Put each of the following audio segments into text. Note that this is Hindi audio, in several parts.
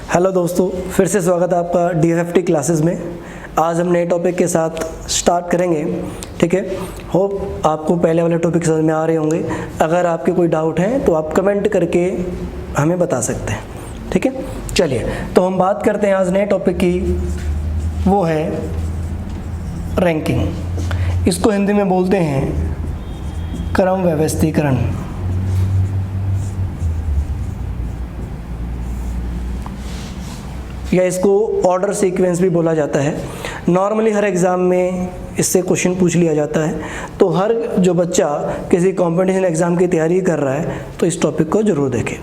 हेलो दोस्तों, फिर से स्वागत है आपका DFFT क्लासेस में। आज हम नए टॉपिक के साथ स्टार्ट करेंगे। ठीक है, होप आपको पहले वाले टॉपिक समझ में आ रहे होंगे। अगर आपके कोई डाउट है तो आप कमेंट करके हमें बता सकते हैं। ठीक है, चलिए तो हम बात करते हैं आज नए टॉपिक की, वो है रैंकिंग। इसको हिंदी में बोलते हैं क्रम व्यवस्थीकरण। या इसको ऑर्डर सीक्वेंस भी बोला जाता है। नॉर्मली हर एग्ज़ाम में इससे क्वेश्चन पूछ लिया जाता है, तो हर जो बच्चा किसी कंपटीशन एग्ज़ाम की तैयारी कर रहा है तो इस टॉपिक को ज़रूर देखें।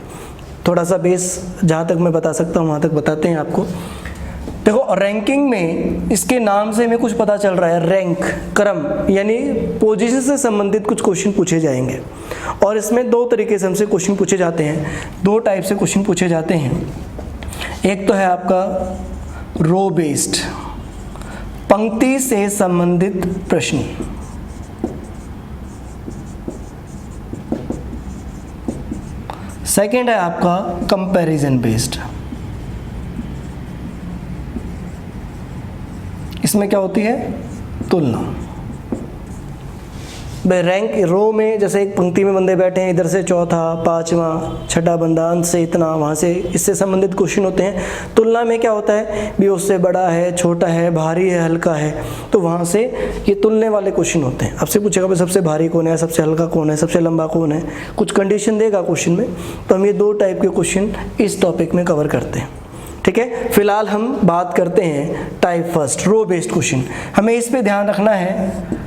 थोड़ा सा बेस जहाँ तक मैं बता सकता हूँ वहाँ तक बताते हैं आपको। देखो, रैंकिंग में इसके नाम से हमें कुछ पता चल रहा है, रैंक क्रम, यानी पोजीशन से संबंधित कुछ क्वेश्चन पूछे जाएंगे। और इसमें दो तरीके से हमसे क्वेश्चन पूछे जाते हैं, दो टाइप से क्वेश्चन पूछे जाते हैं। एक तो है आपका रो बेस्ड, पंक्ति से संबंधित प्रश्न। सेकंड है आपका कंपैरिजन बेस्ड। इसमें क्या होती है? तुलना। रैंक रो में जैसे एक पंक्ति में बंदे बैठे हैं, इधर से चौथा, पांचवा, छठा बंदा, अंत से इतना, वहाँ से इससे संबंधित क्वेश्चन होते हैं। तुलना में क्या होता है, भी उससे बड़ा है, छोटा है, भारी है, हल्का है, तो वहाँ से ये तुलने वाले क्वेश्चन होते हैं। आपसे पूछेगा भाई सबसे भारी कौन है, सबसे हल्का कौन है, सबसे लंबा कौन है, कुछ कंडीशन देगा क्वेश्चन में। तो हम ये दो टाइप के क्वेश्चन इस टॉपिक में कवर करते हैं। ठीक है, फिलहाल हम बात करते हैं टाइप फर्स्ट, रो बेस्ड क्वेश्चन। हमें इस पे ध्यान रखना है,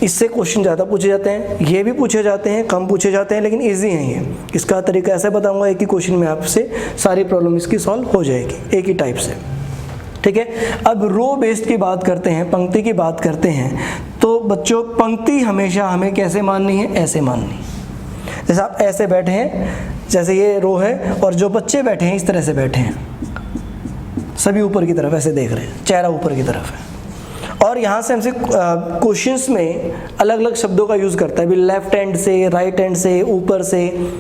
इससे क्वेश्चन ज़्यादा पूछे जाते हैं, ये भी पूछे जाते हैं, कम पूछे जाते हैं, लेकिन इजी है ये। इसका तरीका ऐसा बताऊंगा, एक ही क्वेश्चन में आपसे सारी प्रॉब्लम इसकी सॉल्व हो जाएगी एक ही टाइप से। ठीक है, अब रो बेस्ड की बात करते हैं, पंक्ति की बात करते हैं। तो बच्चों, पंक्ति हमेशा हमें कैसे माननी है? ऐसे माननी। जैसे आप ऐसे बैठे हैं, जैसे ये रो है, और जो बच्चे बैठे हैं इस तरह से बैठे हैं, सभी ऊपर की तरफ ऐसे देख रहे हैं, चेहरा ऊपर की तरफ है। और यहाँ से हमसे क्वेश्चंस में अलग अलग शब्दों का यूज़ करता है, भी लेफ्ट हैंड से, राइट हैंड से, ऊपर से,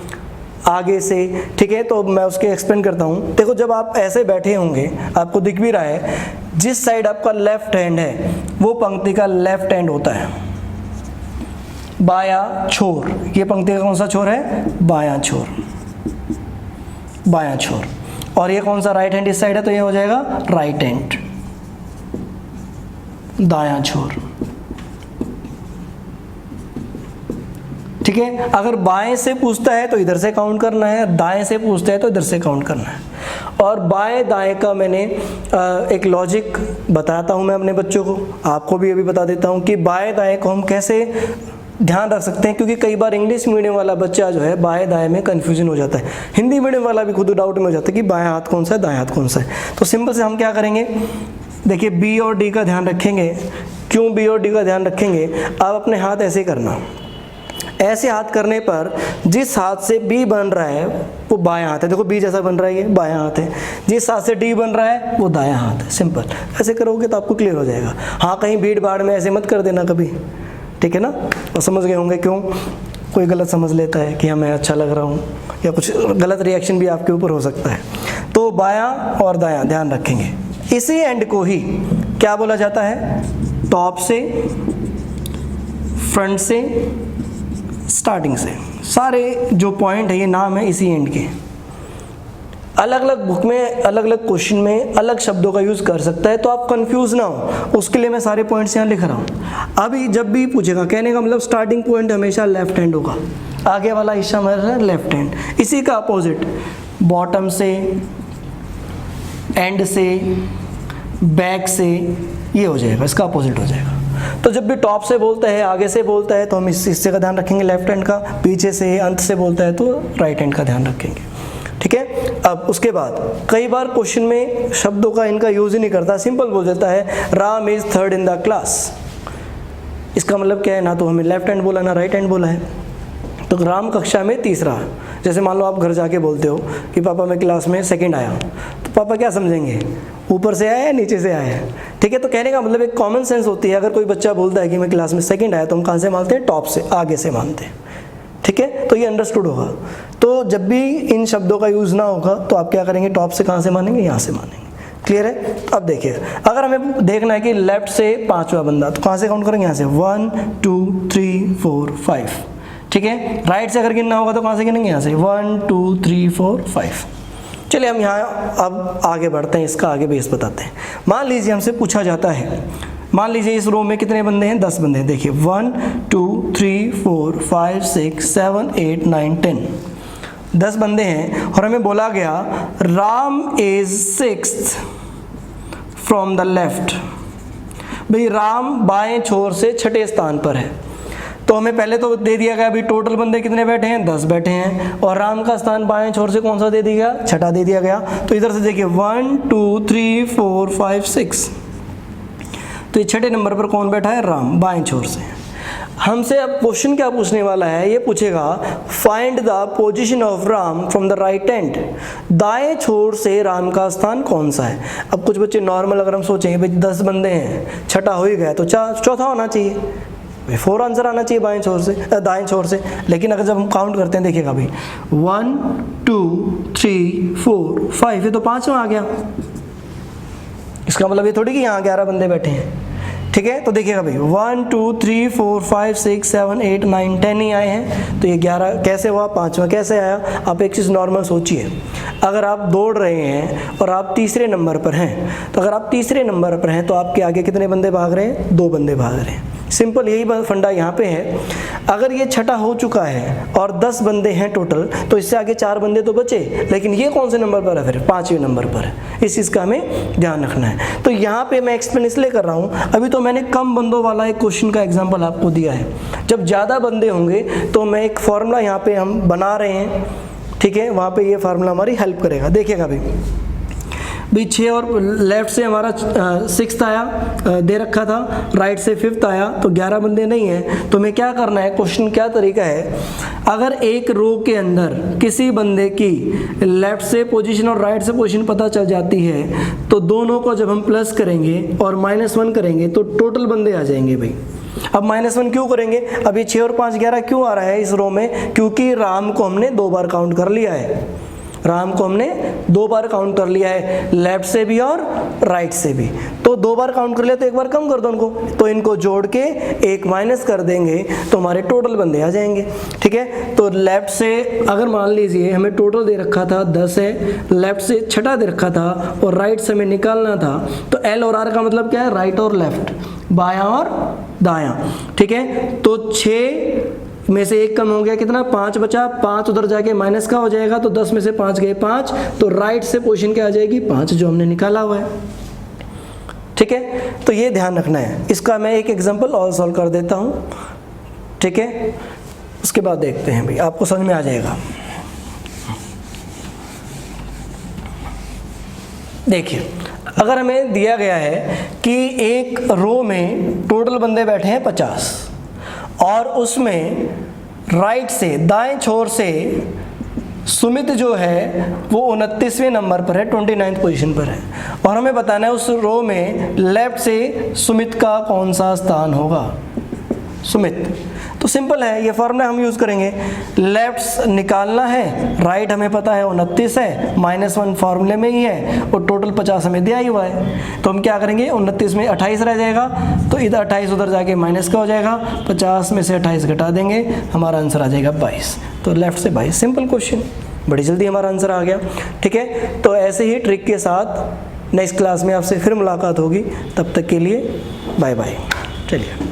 आगे से। ठीक है, तो मैं उसके एक्सप्लेन करता हूँ। देखो, जब आप ऐसे बैठे होंगे, आपको दिख भी रहा है, जिस साइड आपका लेफ्ट हैंड है वो पंक्ति का लेफ्ट हैंड होता है, बायां छोर। ये पंक्ति का कौन सा छोर है? बायां छोर, बायां छोर। और ये कौन सा राइट हैंड इस साइड है, तो ये हो जाएगा राइट हैंड, दायां छोर। ठीक है, अगर बाएं से पूछता है तो इधर से काउंट करना है, दाएं से पूछता है तो इधर से काउंट करना है। और बाएं दाएं का मैंने एक लॉजिक बताता हूं मैं अपने बच्चों को, आपको भी अभी बता देता हूं कि बाएं दाएं को हम कैसे ध्यान रख सकते हैं। क्योंकि कई बार इंग्लिश मीडियम वाला बच्चा जो है बाएं दाएं में कंफ्यूजन हो जाता है, हिंदी मीडियम वाला भी खुद डाउट में हो जाता है कि बाएं हाथ कौन सा है, दाएं हाथ कौन सा है। तो सिंपल से हम क्या करेंगे, देखिए बी और डी का ध्यान रखेंगे। क्यों बी और डी का ध्यान रखेंगे? आप अपने हाथ ऐसे करना, ऐसे हाथ करने पर जिस हाथ से बी बन रहा है वो बायां हाथ है। देखो बी जैसा बन रहा है, ये बायां हाथ है। जिस हाथ से डी बन रहा है वो दायां हाथ है। सिंपल, ऐसे करोगे तो आपको क्लियर हो जाएगा। हाँ, कहीं भीड़ भाड़ में ऐसे मत कर देना कभी, ठीक है ना। और समझ गए होंगे क्यों, कोई गलत समझ लेता है कि हाँ मैं अच्छा लग रहा हूँ, या कुछ गलत रिएक्शन भी आपके ऊपर हो सकता है। तो बायां और दायां ध्यान रखेंगे। इसी एंड को ही क्या बोला जाता है? टॉप से, फ्रंट से, स्टार्टिंग से, सारे जो पॉइंट है ये नाम है इसी एंड के। अलग अलग बुक में अलग अलग क्वेश्चन में अलग शब्दों का यूज़ कर सकता है, तो आप कंफ्यूज ना हो, उसके लिए मैं सारे पॉइंट्स यहाँ लिख रहा हूँ। अभी जब भी पूछेगा, कहने का मतलब स्टार्टिंग पॉइंट हमेशा लेफ्ट हैंड होगा, आगे वाला हिस्सा हमारा लेफ्ट हैंड। इसी का अपोजिट बॉटम से, एंड से, बैक से, ये हो जाएगा, इसका अपोजिट हो जाएगा। तो जब भी टॉप से बोलता है, आगे से बोलता है, तो हम इस हिस्से का ध्यान रखेंगे लेफ्ट हैंड का। पीछे से, अंत से बोलता है तो राइट हैंड का ध्यान रखेंगे। ठीक है, अब उसके बाद कई बार क्वेश्चन में शब्दों का इनका यूज ही नहीं करता, सिंपल बोल देता है Ram is third in the class. इसका मतलब क्या है? ना तो हमें लेफ्ट हैंड बोला, ना राइट हैंड बोला है। तो राम कक्षा में तीसरा। जैसे मान लो आप घर जाके बोलते हो कि पापा मैं क्लास में सेकंड आया, तो पापा क्या समझेंगे? ऊपर से आया या नीचे से आया है? ठीक है, तो कहने का मतलब एक कॉमन सेंस होती है। अगर कोई बच्चा बोलता है कि मैं क्लास में सेकंड आया, तो हम कहाँ से मानते हैं? टॉप से, आगे से मानते हैं। ठीक है, तो ये अंडरस्टूड होगा। तो जब भी इन शब्दों का यूज़ ना होगा तो आप क्या करेंगे, टॉप से कहाँ से मानेंगे, यहाँ से मानेंगे। क्लियर है? अब देखिए, अगर हमें देखना है कि लेफ्ट से पांचवा बंदा, तो कहाँ से काउंट करेंगे, यहाँ से 1 2 3 4 5। ठीक है, राइट से अगर गिनना होगा तो कहाँ से गिनेंगे, यहाँ से 1 2 3 4 5। चलिए हम यहाँ अब आगे बढ़ते हैं, इसका आगे बेस बताते हैं। मान लीजिए हमसे पूछा जाता है, मान लीजिए इस रो में कितने बंदे हैं, 10 बंदे हैं। देखिए 1 2 3 4 5 6 7 8 9 10, 10 बंदे हैं और हमें बोला गया Ram is 6th from the left. भाई राम बाएं छोर से छठे स्थान पर है, तो हमें पहले तो दे दिया गया अभी टोटल बंदे कितने बैठे हैं, 10 बैठे हैं, और राम का स्थान बाएं छोर से कौन सा दे दिया, छठा दे दिया गया। तो इधर से देखिए 1 2 3 4 5 6, तो ये छठे नंबर पर कौन बैठा है, राम, बाएं छोर से। हमसे अब क्वेश्चन क्या पूछने वाला है, ये पूछेगा find the position of Ram from the right and. दाएं छोर से राम का स्थान कौन सा है। अब कुछ बच्चे नॉर्मल अगर हम सोचेंगे भाई 10 बंदे हैं, छठा हो ही गया तो चौथा होना चाहिए, 4 आंसर आना चाहिए बाएं छोर से, दाएं छोर से। लेकिन अगर जब हम काउंट करते हैं, देखिएगा भाई 1 2 3 4 5, ये तो 5वां आ गया। इसका मतलब ये थोड़ी कि यहाँ 11 बंदे बैठे हैं। ठीक है, तो देखिएगा भाई 1 2 3 4 5 6 7 8 9 10 ही आए हैं, तो ये 11 कैसे हुआ, 5वां कैसे आया। आप एक चीज़ नॉर्मल सोचिए, अगर आप दौड़ रहे हैं और आप तीसरे नंबर पर हैं, तो अगर आप तीसरे नंबर पर हैं तो आपके आगे कितने बंदे भाग रहे हैं, 2 बंदे भाग रहे हैं। सिंपल यही फंडा यहाँ पे है। अगर ये छठा हो चुका है और 10 बंदे हैं टोटल, तो इससे आगे 4 बंदे तो बचे, लेकिन ये कौन से नंबर पर है, फिर 5वें नंबर पर है। इस चीज़ का हमें ध्यान रखना है। तो यहाँ पे मैं एक्सप्लेन इसलिए कर रहा हूँ, अभी तो मैंने कम बंदों वाला एक क्वेश्चन का एग्जाम्पल आपको दिया है। जब ज़्यादा बंदे होंगे तो मैं एक फॉर्मूला यहाँ पे हम बना रहे हैं, ठीक है, वहाँ पे ये फार्मूला हमारी हेल्प करेगा। देखिएगा भाई 6 और लेफ्ट से हमारा 6th आया, दे रखा था, राइट से 5th आया, तो 11 बंदे नहीं हैं। तो हमें क्या करना है, क्वेश्चन क्या तरीका है, अगर एक रो के अंदर किसी बंदे की लेफ्ट से पोजीशन और राइट से पोजीशन पता चल जाती है, तो दोनों को जब हम प्लस करेंगे और -1 करेंगे तो टोटल बंदे आ जाएंगे भाई। अब -1 क्यों करेंगे, अब ये 6 और 5 11 क्यों आ रहा है इस रो में, क्योंकि राम को हमने 2 बार काउंट कर लिया है। राम को हमने 2 बार काउंट कर लिया है, लेफ्ट से भी और राइट से भी। तो 2 बार काउंट कर लिया तो 1 बार कम कर दो उनको, तो इनको जोड़ के 1 माइनस कर देंगे तो हमारे टोटल बंदे आ जाएंगे। ठीक है, तो लेफ्ट से अगर मान लीजिए हमें टोटल दे रखा था 10 है, लेफ्ट से छठा दे रखा था और राइट से हमें निकालना था, तो एल और आर का मतलब क्या है, राइट और लेफ्ट, बायां और दायां। ठीक है, तो 6 में से 1 कम हो गया, कितना, 5 बचा, 5 उधर जाके माइनस का हो जाएगा, तो 10 में से 5 गए 5, तो राइट से पोजीशन क्या आ जाएगी, 5 जो हमने निकाला हुआ है। ठीक है, तो ये ध्यान रखना है। इसका मैं एक एग्जांपल और सॉल्व कर देता हूँ। ठीक है, उसके बाद देखते हैं भाई, आपको समझ में आ जाएगा। देखिए, अगर हमें दिया गया है कि एक रो में टोटल बंदे बैठे हैं 50 और उसमें राइट से दाएं छोर से सुमित जो है वो 29वें नंबर पर है, 29th पोजीशन पर है, और हमें बताना है उस रो में लेफ्ट से सुमित का कौन सा स्थान होगा, सुमित। तो सिंपल है, ये फॉर्मूला हम यूज़ करेंगे। लेफ्ट निकालना है, राइट हमें पता है 29 है, -1 फार्मूले में ही है, और टोटल 50 हमें दिया ही हुआ है। तो हम क्या करेंगे, 29 में 28 रह जाएगा, तो इधर 28 उधर जाके माइनस का हो जाएगा, 50 में से 28 घटा देंगे, हमारा आंसर आ जाएगा 22। तो लेफ्ट से 22, सिंपल क्वेश्चन, बड़ी जल्दी हमारा आंसर आ गया। ठीक है, तो ऐसे ही ट्रिक के साथ नेक्स्ट क्लास में आपसे फिर मुलाकात होगी। तब तक के लिए बाय बाय। चलिए।